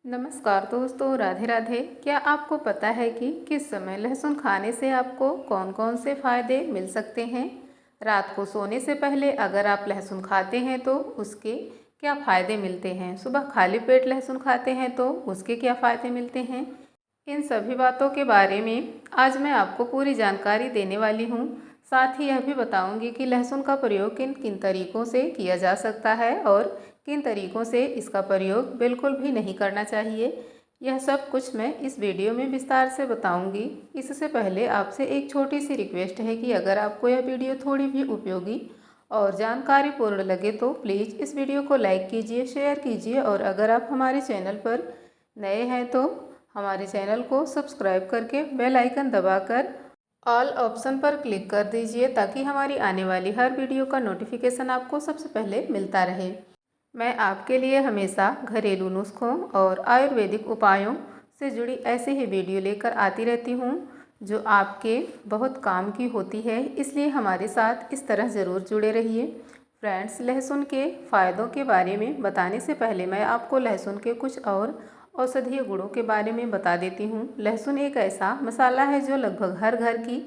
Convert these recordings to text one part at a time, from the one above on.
नमस्कार दोस्तों, राधे राधे। क्या आपको पता है कि किस समय लहसुन खाने से आपको कौन कौन से फायदे मिल सकते हैं? रात को सोने से पहले अगर आप लहसुन खाते हैं तो उसके क्या फ़ायदे मिलते हैं? सुबह खाली पेट लहसुन खाते हैं तो उसके क्या फ़ायदे मिलते हैं? इन सभी बातों के बारे में आज मैं आपको पूरी जानकारी देने वाली हूँ। साथ ही यह भी बताऊँगी कि लहसुन का प्रयोग किन किन तरीक़ों से किया जा सकता है और किन तरीक़ों से इसका प्रयोग बिल्कुल भी नहीं करना चाहिए। यह सब कुछ मैं इस वीडियो में विस्तार से बताऊँगी। इससे पहले आपसे एक छोटी सी रिक्वेस्ट है कि अगर आपको यह वीडियो थोड़ी भी उपयोगी और जानकारीपूर्ण लगे तो प्लीज़ इस वीडियो को लाइक कीजिए, शेयर कीजिए और अगर आप हमारे चैनल पर नए हैं तो हमारे चैनल को सब्सक्राइब करके बेल आइकन दबाकर ऑल ऑप्शन पर क्लिक कर दीजिए ताकि हमारी आने वाली हर वीडियो का नोटिफिकेशन आपको सबसे पहले मिलता रहे। मैं आपके लिए हमेशा घरेलू नुस्खों और आयुर्वेदिक उपायों से जुड़ी ऐसी ही वीडियो लेकर आती रहती हूँ जो आपके बहुत काम की होती है, इसलिए हमारे साथ इस तरह ज़रूर जुड़े रहिए। फ्रेंड्स, लहसुन के फ़ायदों के बारे में बताने से पहले मैं आपको लहसुन के कुछ और औषधीय गुणों के बारे में बता देती हूँ। लहसुन एक ऐसा मसाला है जो लगभग हर घर की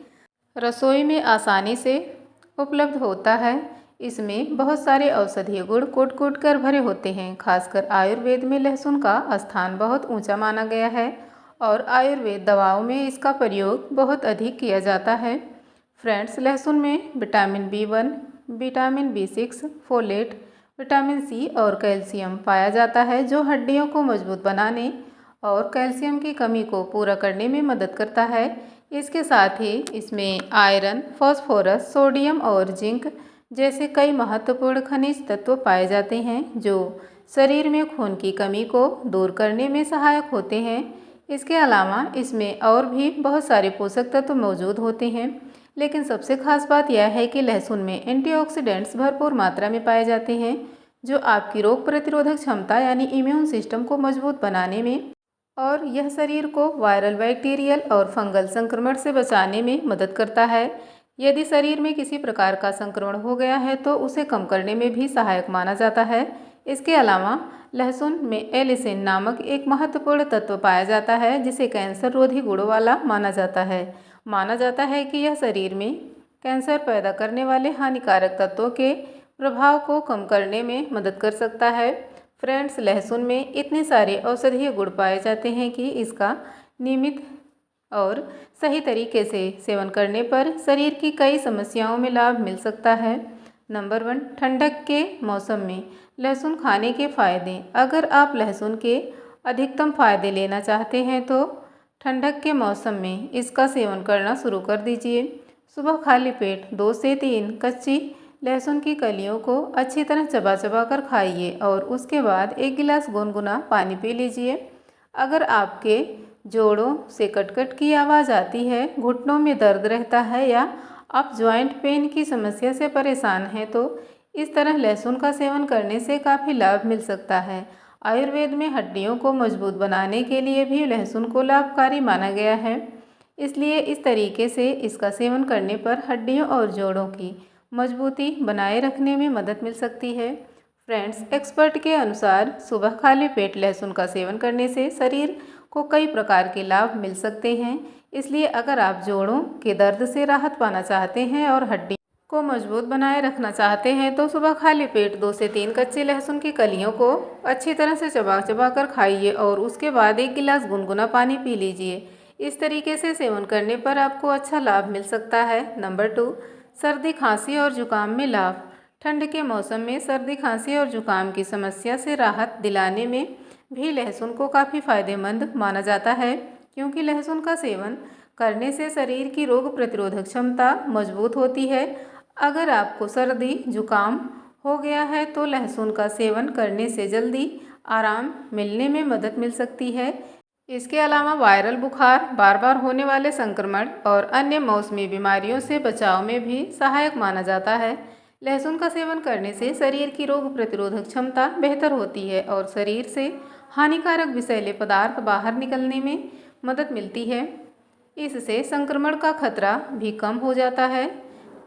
रसोई में आसानी से उपलब्ध होता है। इसमें बहुत सारे औषधीय गुण कूट कूट कर भरे होते हैं। खासकर आयुर्वेद में लहसुन का स्थान बहुत ऊंचा माना गया है और आयुर्वेद दवाओं में इसका प्रयोग बहुत अधिक किया जाता है। फ्रेंड्स, लहसुन में vitamin B1, vitamin B6, folate, vitamin C और कैल्शियम पाया जाता है जो हड्डियों को मजबूत बनाने और कैल्शियम की कमी को पूरा करने में मदद करता है। इसके साथ ही इसमें आयरन, फास्फोरस, सोडियम और जिंक जैसे कई महत्वपूर्ण खनिज तत्व पाए जाते हैं जो शरीर में खून की कमी को दूर करने में सहायक होते हैं। इसके अलावा इसमें और भी बहुत सारे पोषक तत्व मौजूद होते हैं, लेकिन सबसे खास बात यह है कि लहसुन में एंटीऑक्सीडेंट्स भरपूर मात्रा में पाए जाते हैं जो आपकी रोग प्रतिरोधक क्षमता यानी इम्यून सिस्टम को मजबूत बनाने में और यह शरीर को वायरल, बैक्टीरियल और फंगल संक्रमण से बचाने में मदद करता है। यदि शरीर में किसी प्रकार का संक्रमण हो गया है तो उसे कम करने में भी सहायक माना जाता है। इसके अलावा लहसुन में एलिसिन नामक एक महत्वपूर्ण तत्व पाया जाता है जिसे कैंसर रोधी गुणों वाला माना जाता है। माना जाता है कि यह शरीर में कैंसर पैदा करने वाले हानिकारक तत्वों के प्रभाव को कम करने में मदद कर सकता है। फ्रेंड्स, लहसुन में इतने सारे औषधीय गुण पाए जाते हैं कि इसका नियमित और सही तरीके से सेवन करने पर शरीर की कई समस्याओं में लाभ मिल सकता है। नंबर 1, ठंडक के मौसम में लहसुन खाने के फायदे। अगर आप लहसुन के अधिकतम फायदे लेना चाहते हैं तो ठंडक के मौसम में इसका सेवन करना शुरू कर दीजिए। सुबह खाली पेट 2 से 3 कच्ची लहसुन की कलियों को अच्छी तरह चबा चबा कर खाइए और उसके बाद 1 गिलास गुनगुना पानी पी लीजिए। अगर आपके जोड़ों से कटकट की आवाज़ आती है, घुटनों में दर्द रहता है या आप जॉइंट पेन की समस्या से परेशान हैं तो इस तरह लहसुन का सेवन करने से काफ़ी लाभ मिल सकता है। आयुर्वेद में हड्डियों को मजबूत बनाने के लिए भी लहसुन को लाभकारी माना गया है, इसलिए इस तरीके से इसका सेवन करने पर हड्डियों और जोड़ों की मजबूती बनाए रखने में मदद मिल सकती है। फ्रेंड्स, एक्सपर्ट के अनुसार सुबह खाली पेट लहसुन का सेवन करने से शरीर को कई प्रकार के लाभ मिल सकते हैं, इसलिए अगर आप जोड़ों के दर्द से राहत पाना चाहते हैं और हड्डी को मजबूत बनाए रखना चाहते हैं तो सुबह खाली पेट 2 से 3 कच्चे लहसुन की कलियों को अच्छी तरह से चबा चबा कर खाइए और उसके बाद 1 गिलास गुनगुना पानी पी लीजिए। इस तरीके से सेवन करने पर आपको अच्छा लाभ मिल सकता है। नंबर 2, सर्दी, खांसी और जुकाम में लाभ। ठंड के मौसम में सर्दी, खांसी और जुकाम की समस्या से राहत दिलाने में भी लहसुन को काफ़ी फायदेमंद माना जाता है, क्योंकि लहसुन का सेवन करने से शरीर की रोग प्रतिरोधक क्षमता मजबूत होती है। अगर आपको सर्दी जुकाम हो गया है तो लहसुन का सेवन करने से जल्दी आराम मिलने में मदद मिल सकती है। इसके अलावा वायरल बुखार, बार बार होने वाले संक्रमण और अन्य मौसमी बीमारियों से बचाव में भी सहायक माना जाता है। लहसुन का सेवन करने से शरीर की रोग प्रतिरोधक क्षमता बेहतर होती है और शरीर से हानिकारक विषैले पदार्थ बाहर निकलने में मदद मिलती है। इससे संक्रमण का खतरा भी कम हो जाता है।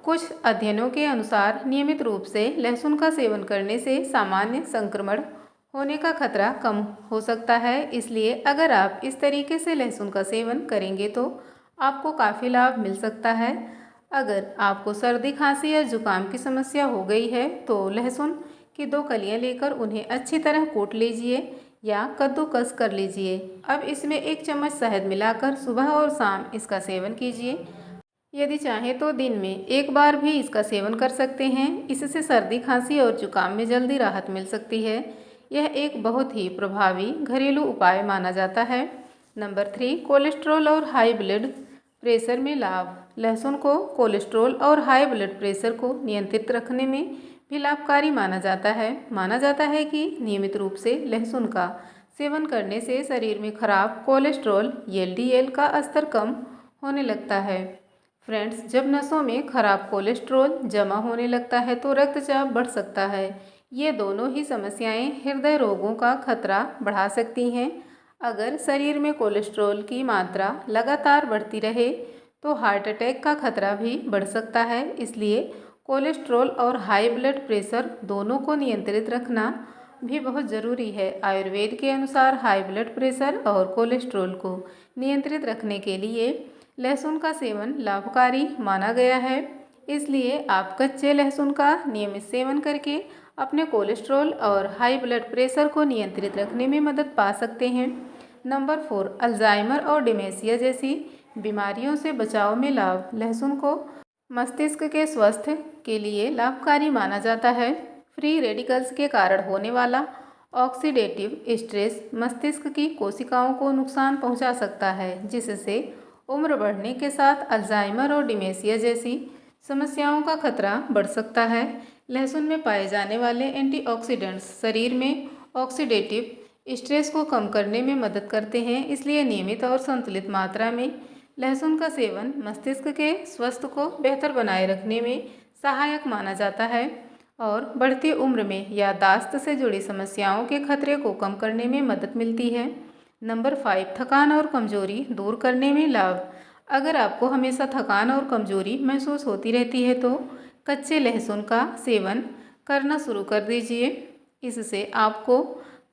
कुछ अध्ययनों के अनुसार नियमित रूप से लहसुन का सेवन करने से सामान्य संक्रमण होने का खतरा कम हो सकता है। इसलिए अगर आप इस तरीके से लहसुन का सेवन करेंगे तो आपको काफ़ी लाभ मिल सकता है। अगर आपको सर्दी, खांसी या जुकाम की समस्या हो गई है तो लहसुन की 2 कलियां लेकर उन्हें अच्छी तरह कूट लीजिए या कद्दूकस कर लीजिए। अब इसमें 1 चम्मच शहद मिलाकर सुबह और शाम इसका सेवन कीजिए। यदि चाहें तो दिन में 1 बार भी इसका सेवन कर सकते हैं। इससे सर्दी, खांसी और जुकाम में जल्दी राहत मिल सकती है। यह एक बहुत ही प्रभावी घरेलू उपाय माना जाता है। नंबर 3, कोलेस्ट्रॉल और हाई ब्लड प्रेशर में लाभ। लहसुन को कोलेस्ट्रॉल और हाई ब्लड प्रेशर को नियंत्रित रखने में भी लाभकारी माना जाता है। माना जाता है कि नियमित रूप से लहसुन का सेवन करने से शरीर में खराब कोलेस्ट्रॉल एलडीएल का स्तर कम होने लगता है। फ्रेंड्स, जब नसों में खराब कोलेस्ट्रॉल जमा होने लगता है तो रक्तचाप बढ़ सकता है। ये दोनों ही समस्याएं हृदय रोगों का खतरा बढ़ा सकती हैं। अगर शरीर में कोलेस्ट्रॉल की मात्रा लगातार बढ़ती रहे तो हार्ट अटैक का खतरा भी बढ़ सकता है। इसलिए कोलेस्ट्रॉल और हाई ब्लड प्रेशर दोनों को नियंत्रित रखना भी बहुत ज़रूरी है। आयुर्वेद के अनुसार हाई ब्लड प्रेशर और कोलेस्ट्रॉल को नियंत्रित रखने के लिए लहसुन का सेवन लाभकारी माना गया है। इसलिए आप कच्चे लहसुन का नियमित सेवन करके अपने कोलेस्ट्रॉल और हाई ब्लड प्रेशर को नियंत्रित रखने में मदद पा सकते हैं। नंबर 4, अल्जाइमर और डिमेंशिया जैसी बीमारियों से बचाव में लाभ। लहसुन को मस्तिष्क के स्वास्थ्य के लिए लाभकारी माना जाता है। फ्री रेडिकल्स के कारण होने वाला ऑक्सीडेटिव स्ट्रेस मस्तिष्क की कोशिकाओं को नुकसान पहुंचा सकता है, जिससे उम्र बढ़ने के साथ अल्जाइमर और डिमेंशिया जैसी समस्याओं का खतरा बढ़ सकता है। लहसुन में पाए जाने वाले एंटीऑक्सीडेंट्स शरीर में ऑक्सीडेटिव स्ट्रेस को कम करने में मदद करते हैं। इसलिए नियमित और संतुलित मात्रा में लहसुन का सेवन मस्तिष्क के स्वास्थ्य को बेहतर बनाए रखने में सहायक माना जाता है और बढ़ती उम्र में याददाश्त से जुड़ी समस्याओं के खतरे को कम करने में मदद मिलती है। नंबर 5, थकान और कमजोरी दूर करने में लाभ। अगर आपको हमेशा थकान और कमजोरी महसूस होती रहती है तो कच्चे लहसुन का सेवन करना शुरू कर दीजिए। इससे आपको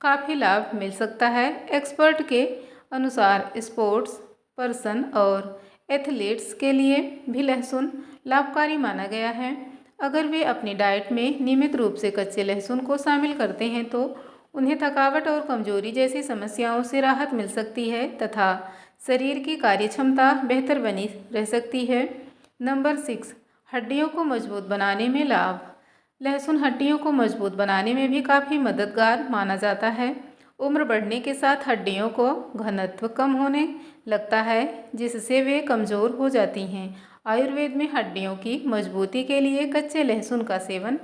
काफ़ी लाभ मिल सकता है। एक्सपर्ट के अनुसार स्पोर्ट्स पर्सन और एथलीट्स के लिए भी लहसुन लाभकारी माना गया है। अगर वे अपनी डाइट में नियमित रूप से कच्चे लहसुन को शामिल करते हैं तो उन्हें थकावट और कमजोरी जैसी समस्याओं से राहत मिल सकती है तथा शरीर की कार्यक्षमता बेहतर बनी रह सकती है। नंबर 6, हड्डियों को मजबूत बनाने में लाभ। लहसुन हड्डियों को मजबूत बनाने में भी काफ़ी मददगार माना जाता है। उम्र बढ़ने के साथ हड्डियों को घनत्व कम होने लगता है, जिससे वे कमज़ोर हो जाती हैं। आयुर्वेद में हड्डियों की मजबूती के लिए कच्चे लहसुन का सेवन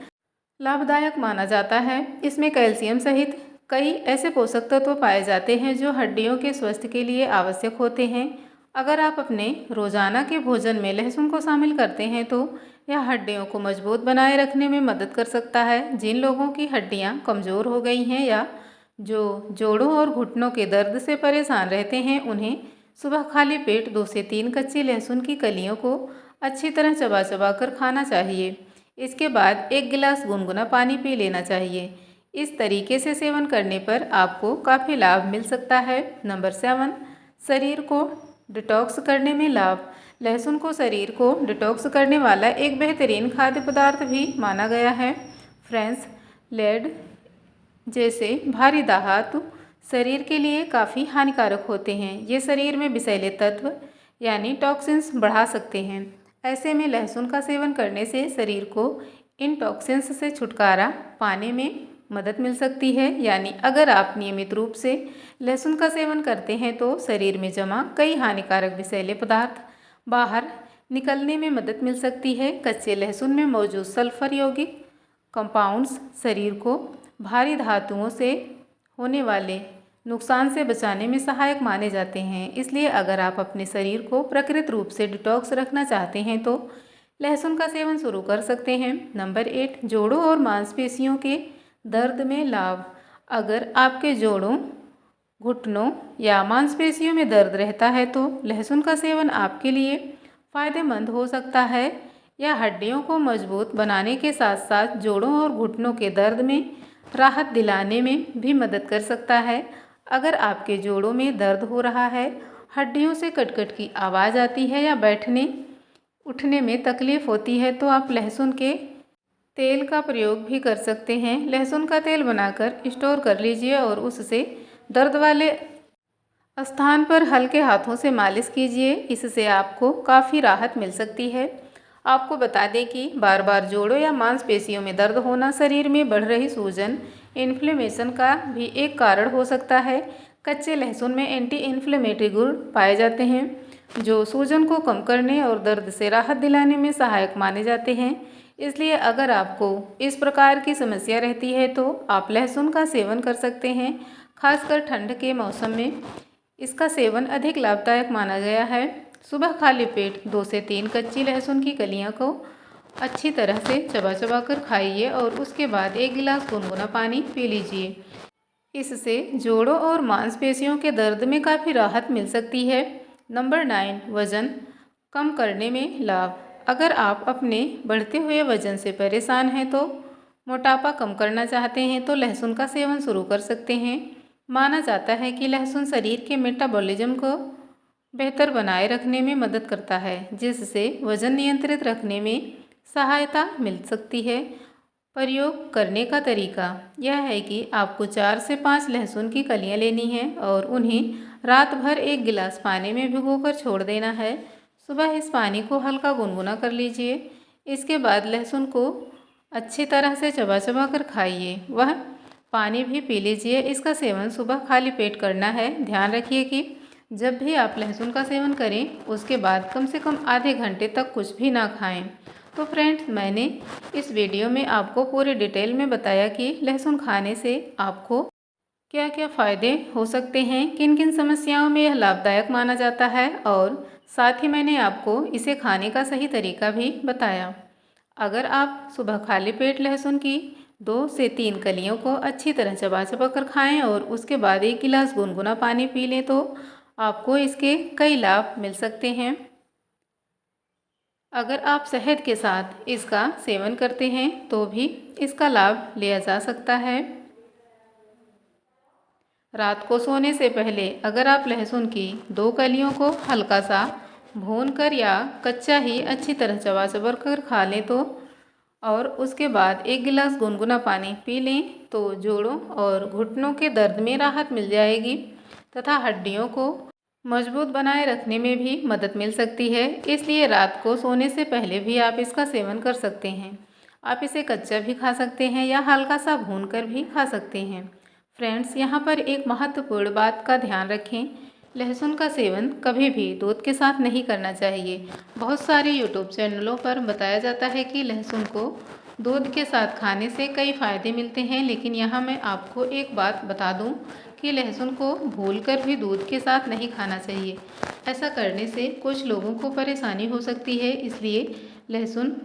लाभदायक माना जाता है। इसमें कैल्शियम सहित कई ऐसे पोषक तत्व पाए जाते हैं जो हड्डियों के स्वास्थ्य के लिए आवश्यक होते हैं। अगर आप अपने रोजाना के भोजन में लहसुन को शामिल करते हैं तो यह हड्डियों को मजबूत बनाए रखने में मदद कर सकता है। जिन लोगों की हड्डियां कमज़ोर हो गई हैं या जो जोड़ों और घुटनों के दर्द से परेशान रहते हैं, उन्हें सुबह खाली पेट 2 से 3 कच्ची लहसुन की कलियों को अच्छी तरह चबा चबा कर खाना चाहिए। इसके बाद 1 गिलास गुनगुना पानी पी लेना चाहिए। इस तरीके से सेवन करने पर आपको काफ़ी लाभ मिल सकता है। नंबर 7, शरीर को डिटॉक्स करने में लाभ। लहसुन को शरीर को डिटॉक्स करने वाला एक बेहतरीन खाद्य पदार्थ भी माना गया है। फ्रेंड्स, लेड जैसे भारी धातु शरीर के लिए काफ़ी हानिकारक होते हैं। ये शरीर में विषैले तत्व यानी टॉक्सिन्स बढ़ा सकते हैं। ऐसे में लहसुन का सेवन करने से शरीर को इन टॉक्सिन्स से छुटकारा पाने में मदद मिल सकती है। यानी अगर आप नियमित रूप से लहसुन का सेवन करते हैं तो शरीर में जमा कई हानिकारक विषैले पदार्थ बाहर निकलने में मदद मिल सकती है। कच्चे लहसुन में मौजूद सल्फर यौगिक कंपाउंड्स शरीर को भारी धातुओं से होने वाले नुकसान से बचाने में सहायक माने जाते हैं। इसलिए अगर आप अपने शरीर को प्राकृतिक रूप से डिटॉक्स रखना चाहते हैं तो लहसुन का सेवन शुरू कर सकते हैं। नंबर 8, जोड़ों और मांसपेशियों के दर्द में लाभ। अगर आपके जोड़ों, घुटनों या मांसपेशियों में दर्द रहता है तो लहसुन का सेवन आपके लिए फ़ायदेमंद हो सकता है। यह हड्डियों को मजबूत बनाने के साथ साथ जोड़ों और घुटनों के दर्द में राहत दिलाने में भी मदद कर सकता है। अगर आपके जोड़ों में दर्द हो रहा है, हड्डियों से कटकट की आवाज़ आती है या बैठने उठने में तकलीफ़ होती है तो आप लहसुन के तेल का प्रयोग भी कर सकते हैं। लहसुन का तेल बनाकर स्टोर कर लीजिए और उससे दर्द वाले स्थान पर हल्के हाथों से मालिश कीजिए। इससे आपको काफ़ी राहत मिल सकती है। आपको बता दें कि बार बार जोड़ों या मांसपेशियों में दर्द होना शरीर में बढ़ रही सूजन, इन्फ्लेमेशन का भी एक कारण हो सकता है। कच्चे लहसुन में एंटी इन्फ्लेमेटरी गुण पाए जाते हैं जो सूजन को कम करने और दर्द से राहत दिलाने में सहायक माने जाते हैं। इसलिए अगर आपको इस प्रकार की समस्या रहती है तो आप लहसुन का सेवन कर सकते हैं। खासकर ठंड के मौसम में इसका सेवन अधिक लाभदायक माना गया है। सुबह खाली पेट 2 से 3 कच्ची लहसुन की कलियां को अच्छी तरह से चबा चबा कर खाइए और उसके बाद 1 गिलास गुनगुना पानी पी लीजिए। इससे जोड़ों और मांसपेशियों के दर्द में काफ़ी राहत मिल सकती है। नंबर 9, वज़न कम करने में लाभ। अगर आप अपने बढ़ते हुए वज़न से परेशान हैं तो मोटापा कम करना चाहते हैं तो लहसुन का सेवन शुरू कर सकते हैं। माना जाता है कि लहसुन शरीर के मेटाबॉलिज्म को बेहतर बनाए रखने में मदद करता है, जिससे वज़न नियंत्रित रखने में सहायता मिल सकती है। प्रयोग करने का तरीका यह है कि आपको 4 से 5 लहसुन की कलियां लेनी हैं और उन्हें रात भर 1 गिलास पानी में भिगोकर छोड़ देना है। सुबह इस पानी को हल्का गुनगुना कर लीजिए। इसके बाद लहसुन को अच्छी तरह से चबा चबा कर खाइए। वह पानी भी पी लीजिए। इसका सेवन सुबह खाली पेट करना है। ध्यान रखिए कि जब भी आप लहसुन का सेवन करें उसके बाद कम से कम आधे घंटे तक कुछ भी ना खाएं। तो फ्रेंड्स, मैंने इस वीडियो में आपको पूरे डिटेल में बताया कि लहसुन खाने से आपको क्या क्या फ़ायदे हो सकते हैं, किन किन समस्याओं में यह लाभदायक माना जाता है और साथ ही मैंने आपको इसे खाने का सही तरीका भी बताया। अगर आप सुबह खाली पेट लहसुन की 2 से 3 कलियों को अच्छी तरह चबा चबा कर खाएं और उसके बाद 1 गिलास गुनगुना पानी पी लें तो आपको इसके कई लाभ मिल सकते हैं। अगर आप शहद के साथ इसका सेवन करते हैं तो भी इसका लाभ लिया जा सकता है। रात को सोने से पहले अगर आप लहसुन की 2 कलियों को हल्का सा भूनकर या कच्चा ही अच्छी तरह चबा चबा कर खा लें तो और उसके बाद 1 गिलास गुनगुना पानी पी लें तो जोड़ों और घुटनों के दर्द में राहत मिल जाएगी तथा हड्डियों को मजबूत बनाए रखने में भी मदद मिल सकती है। इसलिए रात को सोने से पहले भी आप इसका सेवन कर सकते हैं। आप इसे कच्चा भी खा सकते हैं या हल्का सा भूनकर भी खा सकते हैं। फ्रेंड्स, यहाँ पर एक महत्वपूर्ण बात का ध्यान रखें, लहसुन का सेवन कभी भी दूध के साथ नहीं करना चाहिए। बहुत सारे यूट्यूब चैनलों पर बताया जाता है कि लहसुन को दूध के साथ खाने से कई फ़ायदे मिलते हैं, लेकिन यहाँ मैं आपको एक बात बता दूँ कि लहसुन को भूनकर भी दूध के साथ नहीं खाना चाहिए। ऐसा करने से कुछ लोगों को परेशानी हो सकती है। इसलिए लहसुन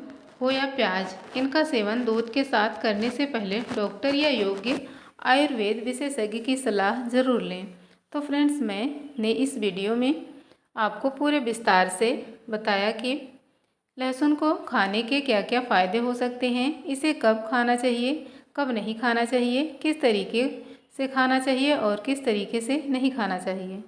हो या प्याज, इनका सेवन दूध के साथ करने से पहले डॉक्टर या योग्य आयुर्वेद विशेषज्ञ की सलाह ज़रूर लें। तो फ्रेंड्स, मैंने इस वीडियो में आपको पूरे विस्तार से बताया कि लहसुन को खाने के क्या क्या फ़ायदे हो सकते हैं, इसे कब खाना चाहिए, कब नहीं खाना चाहिए, किस तरीके से खाना चाहिए और किस तरीके से नहीं खाना चाहिए।